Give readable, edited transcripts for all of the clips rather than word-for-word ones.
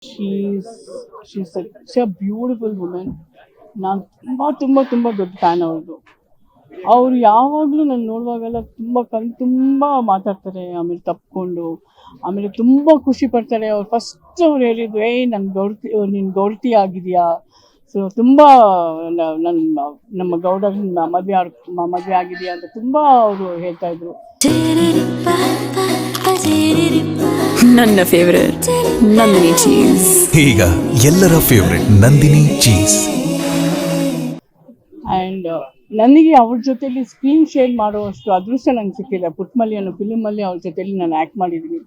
She's she's such a beautiful women. ನಾನು ತುಂಬ ದೊಡ್ಡ ಫ್ಯಾನ್ ಅವ್ರದ್ದು. ಅವ್ರು ಯಾವಾಗಲೂ ನಾನು ನೋಡುವಾಗೆಲ್ಲ ತುಂಬ ಮಾತಾಡ್ತಾರೆ, ಆಮೇಲೆ ತಪ್ಕೊಂಡು, ಆಮೇಲೆ ತುಂಬ ಖುಷಿ ಪಡ್ತಾರೆ. ಅವ್ರು ಫಸ್ಟ್ ಅವ್ರು ಹೇಳಿದ್ರು, ನನ್ನ ನೀನು ಗೌರತಿ ಆಗಿದೆಯಾ, ಸೊ ತುಂಬ ನಮ್ಮ ಗೌಡ ಮದುವೆ ಆಗಿದೆಯಾ ಅಂತ ತುಂಬ ಅವರು ಹೇಳ್ತಾ ಇದ್ರು. ನನ್ನ ಫೇವರೇಟ್ ನಂದಿನಿ ಚೀಸ್. ಈಗ ಎಲ್ಲರ ಫೇವರೇಟ್ ನಂದಿನಿ ಚೀಸ್. ಆ್ಯಂಡ್ ನನಗೆ ಅವ್ರ ಜೊತೆಲಿ ಸ್ಕ್ರೀನ್ ಶೇರ್ ಮಾಡುವಷ್ಟು ಅದೃಷ್ಟ ನಂಗೆ ಸಿಕ್ಕಿಲ್ಲ. ಪುಟ್ಮಲ್ಲಿ ಅನ್ನೋ ಫಿಲಿಮಲ್ಲಿ ಅವ್ರ ಜೊತೆಲಿ ನಾನು ಆ್ಯಕ್ಟ್ ಮಾಡಿದ್ದೀನಿ.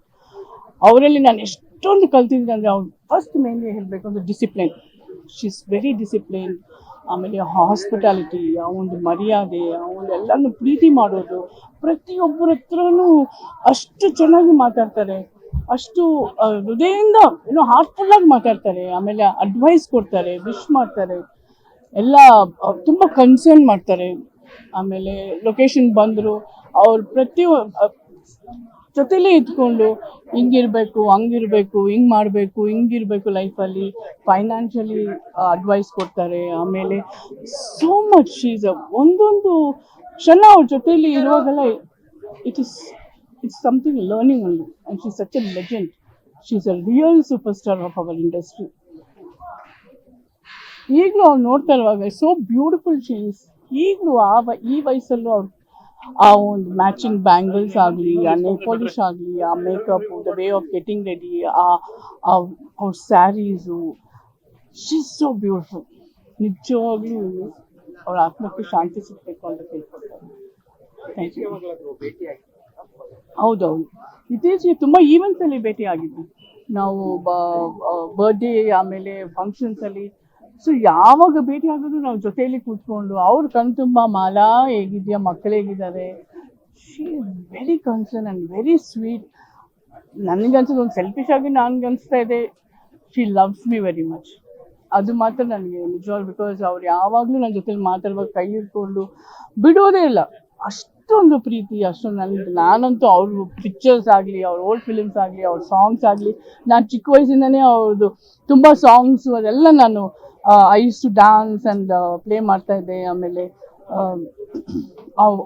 ಅವರಲ್ಲಿ ನಾನು ಎಷ್ಟೊಂದು ಕಲ್ತಿದ್ದೀನಿ ಅಂದರೆ, ಅವ್ರು ಫಸ್ಟ್ ಮೇನ್ಲಿ ಹೇಳಬೇಕು ಅಂದರೆ discipline. She is very discipline. ಆಮೇಲೆ ಹಾಸ್ಪಿಟಾಲಿಟಿ, ಆ ಒಂದು ಮರ್ಯಾದೆ, ಆ ಒಂದು ಎಲ್ಲನೂ ಪ್ರೀತಿ ಮಾಡೋದು, ಪ್ರತಿಯೊಬ್ಬರ ಹತ್ರನೂ ಅಷ್ಟು ಚೆನ್ನಾಗಿ ಮಾತಾಡ್ತಾರೆ, ಅಷ್ಟು ಹೃದಯದಿಂದ ಹಾರ್ಟ್ಫುಲ್ಲಾಗಿ ಮಾತಾಡ್ತಾರೆ. ಆಮೇಲೆ ಅಡ್ವೈಸ್ ಕೊಡ್ತಾರೆ, ವಿಶ್ ಮಾಡ್ತಾರೆ, ಎಲ್ಲ ತುಂಬ ಕನ್ಸರ್ನ್ ಮಾಡ್ತಾರೆ. ಆಮೇಲೆ ಲೊಕೇಶನ್ ಬಂದರು ಅವ್ರು ಜೊತೆಲೇ ಇದ್ಕೊಂಡು ಹಿಂಗಿರಬೇಕು, ಹಂಗಿರಬೇಕು, ಹಿಂಗೆ ಮಾಡಬೇಕು, ಹಿಂಗಿರಬೇಕು ಲೈಫಲ್ಲಿ, ಫೈನಾನ್ಷಿಯಲಿ ಅಡ್ವೈಸ್ ಕೊಡ್ತಾರೆ. ಆಮೇಲೆ ಸೋ ಮಚ್ ಒಂದೊಂದು ಕ್ಷಣ ಅವ್ರ ಜೊತೆಲಿ ಇರುವಾಗೆಲ್ಲ ಇಟ್ಸ್ ಸಮಥಿಂಗ್ ಲರ್ನಿಂಗ್ ಒಂದು. And she such A legend. She is a real super star of our industry. ಈಗಲೂ ಅವ್ರು ನೋಡ್ತಾ ಇರುವಾಗ ಸೋ ಬ್ಯೂಟಿಫುಲ್ ಶೀಸ್. ಈಗಲೂ ಈ ವಯಸ್ಸಲ್ಲೂ ಅವ್ರು ಆ ಒಂದು ಮ್ಯಾಚಿಂಗ್ ಬ್ಯಾಂಗಲ್ಸ್ ಆಗಲಿ, ಆ ನೇಲ್ ಪಾಲಿಶ್ ಆಗಲಿ, ಆ makeup, the way of getting ready, ಅವ್ರ saris, she is so beautiful. ನಿಜವಾಗ್ಲೂ ಅವ್ರ ಆತ್ಮಕ್ಕೆ ಶಾಂತಿ ಸಿಗಬೇಕು ಅಂತ ಕೇಳ್ಕೊಳ್ತಾರೆ. Thank you. ಹೌದೌದು, ಇತ್ತೀಚೆಗೆ ತುಂಬ ಈವೆಂಟ್ಸಲ್ಲಿ ಭೇಟಿ ಆಗಿದ್ವಿ ನಾವು. ಬರ್ಡೇ ಆಮೇಲೆ ಫಂಕ್ಷನ್ಸಲ್ಲಿ. ಸೊ ಯಾವಾಗ ಭೇಟಿ ಆಗೋದು ನಾವು ಜೊತೆಯಲ್ಲಿ ಕೂತ್ಕೊಂಡು, ಅವ್ರ ಕಣ್ತುಂಬ ಮಾಲಾ ಹೇಗಿದೆಯಾ, ಮಕ್ಕಳು ಹೇಗಿದ್ದಾರೆ, she is very concern and very sweet. ನನಗನ್ಸೋದು ಒಂದು ಸೆಲ್ಫಿಶ್ ಆಗಿ ನನಗನ್ನಿಸ್ತಾ ಇದೆ, she loves me very much. ಅದು ಮಾತ್ರ ನನಗೆ ನಿಜವಾಗ್ಲೂ, ಬಿಕಾಸ್ ಅವ್ರು ಯಾವಾಗಲೂ ನನ್ನ ಜೊತೆಲಿ ಮಾತಾಡುವಾಗ ಕೈ ಹಿಡ್ಕೊಂಡು ಬಿಡೋದೇ ಇಲ್ಲ, ಅಷ್ಟೊಂದು ಪ್ರೀತಿ, ಅಷ್ಟೊಂದು. ನಾನಂತೂ ಅವ್ರ ಪಿಕ್ಚರ್ಸ್ ಆಗಲಿ, ಅವ್ರ ಓಲ್ಡ್ ಫಿಲಿಮ್ಸ್ ಆಗಲಿ, ಅವ್ರ ಸಾಂಗ್ಸ್ ಆಗಲಿ, ನಾನು ಚಿಕ್ಕ ವಯಸ್ಸಿಂದನೇ ಅವ್ರದ್ದು ತುಂಬ ಸಾಂಗ್ಸು ಅದೆಲ್ಲ ನಾನು I use to dance and play ಮಾಡ್ತಾ ಇದ್ದೆ. ಆಮೇಲೆ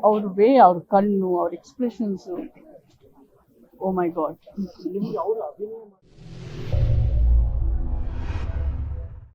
ಅವ್ರ ವೇ, ಅವ್ರ ಕಣ್ಣು, ಅವ್ರ ಎಕ್ಸ್ಪ್ರೆಷನ್ಸು, ಓ ಮೈ ಗಾಡ್.